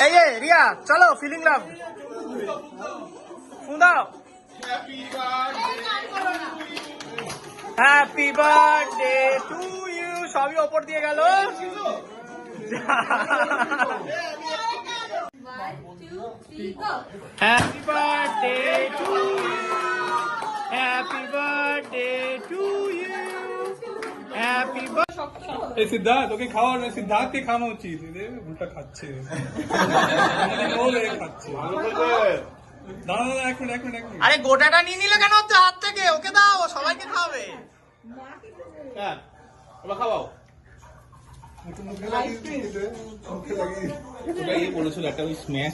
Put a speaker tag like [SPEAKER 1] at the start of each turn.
[SPEAKER 1] এই যে রিয়া চলো ফিলিং লাভ ফোন দাও। Happy birthday to you. সবই ওপর দিয়ে গেল। Happy birthday to you. Happy birthday to you. Happy birthday.
[SPEAKER 2] এই সিদ্ধার্থ তোকে খাওয়ার নয়, সিদ্ধার্থকে খাওয়ানো উচিত। উল্টা খাচ্ছে খাচ্ছে। দাঁড়া দাঁড়া এক মিনিট এক মিনিট এক মিনিট।
[SPEAKER 1] আরে গোটাটা নিয়ে নিলে কেন হচ্ছে হাত থেকে? ওকে দাও, সবাইকে খাওয়াবে।
[SPEAKER 3] হ্যাঁ ওরা খাওয়াও।
[SPEAKER 2] মুখে লাগিয়ে মুখে লাগিয়ে
[SPEAKER 3] ওটা বলেছিল একটা ওই স্ম্যাশ